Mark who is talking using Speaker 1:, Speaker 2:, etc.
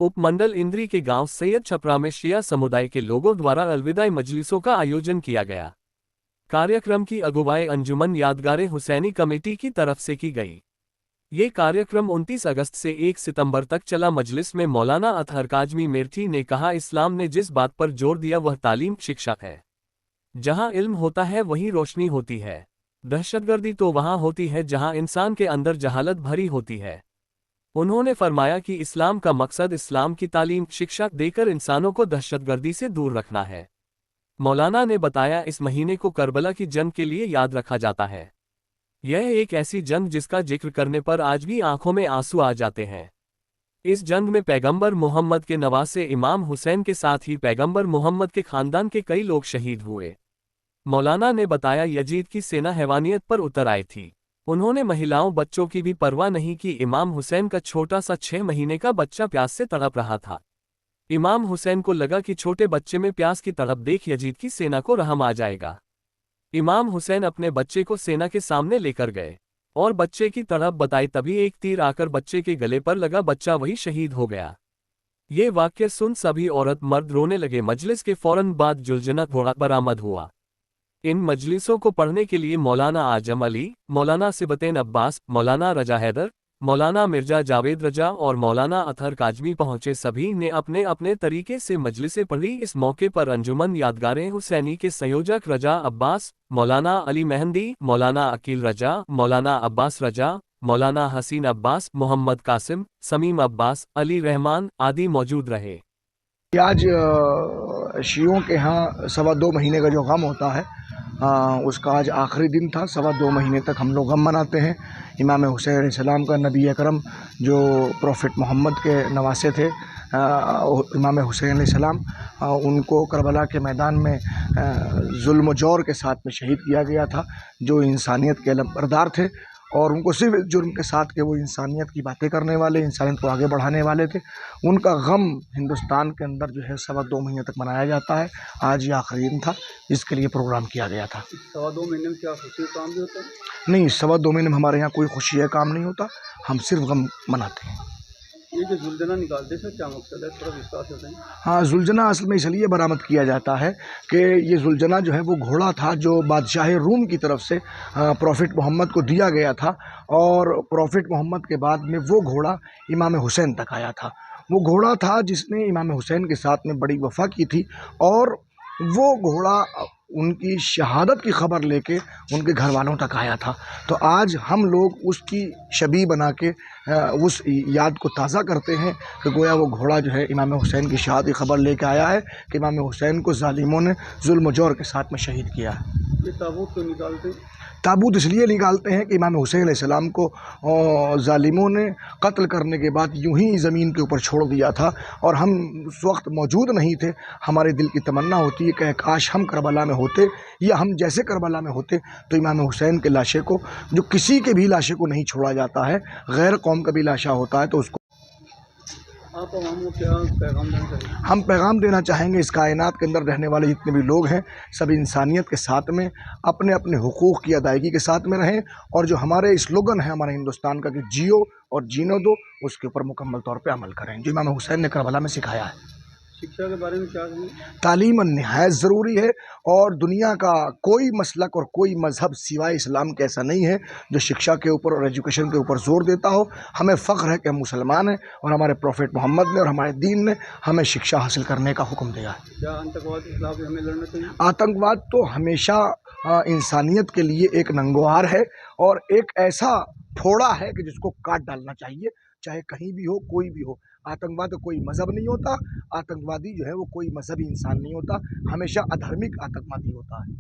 Speaker 1: उपमंडल इंद्री के गांव सैयद छपरा में शिया समुदाय के लोगों द्वारा अलविदाई मजलिसों का आयोजन किया गया। कार्यक्रम की अगुवाई अंजुमन यादगारे हुसैनी कमेटी की तरफ से की गई। ये कार्यक्रम 29 अगस्त से 1 सितंबर तक चला। मजलिस में मौलाना अतहर काजमी मेरठी ने कहा, इस्लाम ने जिस बात पर जोर दिया वह तालीम शिक्षा है। जहां इल्म होता है वहीं रोशनी होती है। दहशतगर्दी तो वहां होती है जहां इंसान के अंदर जहालत भरी होती है। उन्होंने फरमाया कि इस्लाम का मकसद इस्लाम की तालीम शिक्षा देकर इंसानों को दहशतगर्दी से दूर रखना है। मौलाना ने बताया, इस महीने को करबला की जंग के लिए याद रखा जाता है। यह एक ऐसी जंग जिसका जिक्र करने पर आज भी आंखों में आंसू आ जाते हैं। इस जंग में पैगंबर मोहम्मद के नवासे इमाम हुसैन के साथ ही पैगंबर मोहम्मद के खानदान के कई लोग शहीद हुए। मौलाना ने बताया, यजीद की सेना हैवानियत पर उतर आई थी। उन्होंने महिलाओं बच्चों की भी परवाह नहीं की। इमाम हुसैन का छोटा सा 6 महीने का बच्चा प्यास से तड़प रहा था। इमाम हुसैन को लगा कि छोटे बच्चे में प्यास की तड़प देख यजीद की सेना को रहम आ जाएगा। इमाम हुसैन अपने बच्चे को सेना के सामने लेकर गए और बच्चे की तड़प बताई। तभी एक तीर आकर बच्चे के गले पर लगा, बच्चा वही शहीद हो गया। ये वाक्य सुन सभी औरत मर्द रोने लगे। मजलिस के फौरन बाद जुलजना घोड़ा बरामद हुआ। इन मजलिसों को पढ़ने के लिए मौलाना आजम अली, मौलाना सिबतैन अब्बास, मौलाना रजा हैदर, मौलाना मिर्जा जावेद रजा और मौलाना अतहर काजमी पहुंचे। सभी ने अपने अपने तरीके से मजलिसें पढ़ी। इस मौके पर अंजुमन यादगारे हुसैनी के संयोजक रजा अब्बास, मौलाना अली मेहंदी, मौलाना अकील रजा, मौलाना अब्बास रजा, मौलाना हसीन अब्बास, मोहम्मद कासिम, समीम अब्बास, अली रहमान आदि मौजूद रहे।
Speaker 2: आज शियों के यहाँ 2.25 महीने का जो गम होता है, उसका आज आखिरी दिन था। 2.25 महीने तक हम लोग गम मनाते हैं। इमाम हुसैन अलैहिस्सलाम का, नबी अकरम जो प्रॉफिट मोहम्मद के नवासे थे, इमाम हुसैन अलैहिस्सलाम, उनको करबला के मैदान में जुल्म जौर के साथ में शहीद किया गया था। जो इंसानियत के अलमबरदार थे और उनको सिर्फ जुर्म के साथ के वो इंसानियत की बातें करने वाले, इंसानियत को आगे बढ़ाने वाले थे। उनका गम हिंदुस्तान के अंदर जो है 2.25 महीने तक मनाया जाता है। आज ये आखिरी दिन था, इसके लिए प्रोग्राम किया गया था।
Speaker 3: 2.25 महीने में क्या खुशी का काम भी होता है?
Speaker 2: नहीं, 2.25 महीने में हमारे यहाँ कोई खुशी का काम नहीं होता, हम सिर्फ गम मनाते हैं।
Speaker 3: ये जो जुलझना निकालते हैं, क्या मकसद है, थोड़ा विस्तार से बताएं।
Speaker 2: हाँ, जुलझना असल में इसलिए बरामद किया जाता है कि ये जुलझना जो है वो घोड़ा था जो बादशाह रूम की तरफ से प्रॉफिट मोहम्मद को दिया गया था, और प्रॉफिट मोहम्मद के बाद में वो घोड़ा इमाम हुसैन तक आया था। वो घोड़ा था जिसने इमाम हुसैन के साथ में बड़ी वफ़ा की थी, और वो घोड़ा उनकी शहादत की खबर लेके उनके घर वालों तक आया था। तो आज हम लोग उसकी शबी बना के उस याद को ताज़ा करते हैं कि गोया वो घोड़ा जो है इमाम हुसैन की शहादत की खबर लेके आया है कि इमाम हुसैन को ज़ालिमों ने जुल्म जौर के साथ में शहीद किया है।
Speaker 3: ये ताबूत क्यों निकालते हैं?
Speaker 2: ताबूत इसलिए निकालते हैं कि इमाम हुसैन अलैहिस्सलाम को ज़ालिमों ने कत्ल करने के बाद यूं ही ज़मीन के ऊपर छोड़ दिया था, और हम उस वक्त मौजूद नहीं थे। हमारे दिल की तमन्ना होती है कि काश हम करबला में होते, या हम जैसे करबला में होते तो इमाम हुसैन के लाशे को, जो किसी के भी लाशे को नहीं छोड़ा जाता है, गैर कौम का भी लाशा होता है, तो उसको
Speaker 3: आप आवाम को क्या पैगाम देना चाहिए?
Speaker 2: हम पैगाम देना चाहेंगे, इस कायनात के अंदर रहने वाले जितने भी लोग हैं, सब इंसानियत के साथ में अपने अपने हुकूक़ की अदायगी के साथ में रहें, और जो हमारे स्लोगन है हमारे हिंदुस्तान का कि जियो और जीने दो, उसके ऊपर मुकम्मल तौर पे अमल करें, जो इमाम हुसैन ने करबला में सिखाया है।
Speaker 3: शिक्षा के बारे में क्या कहें?
Speaker 2: तालीम निहायत ज़रूरी है, और दुनिया का कोई मसलक और कोई मज़हब सिवाय इस्लाम के ऐसा नहीं है जो शिक्षा के ऊपर और एजुकेशन के ऊपर ज़ोर देता हो। हमें फ़ख्र है कि हम मुसलमान हैं, और हमारे प्रॉफिट मोहम्मद ने और हमारे दीन ने हमें शिक्षा हासिल करने का हुक्म दिया है।
Speaker 3: क्या आतंकवाद के खिलाफ हमें लड़ना चाहिए?
Speaker 2: आतंकवाद तो हमेशा इंसानियत के लिए एक नंगोहार है, और एक ऐसा फोड़ा है कि जिसको काट डालना चाहिए, चाहे कहीं भी हो, कोई भी हो। आतंकवाद कोई मज़हब नहीं होता, आतंकवादी जो है वो कोई मजहबी इंसान नहीं होता, हमेशा अधार्मिक आतंकवादी होता है।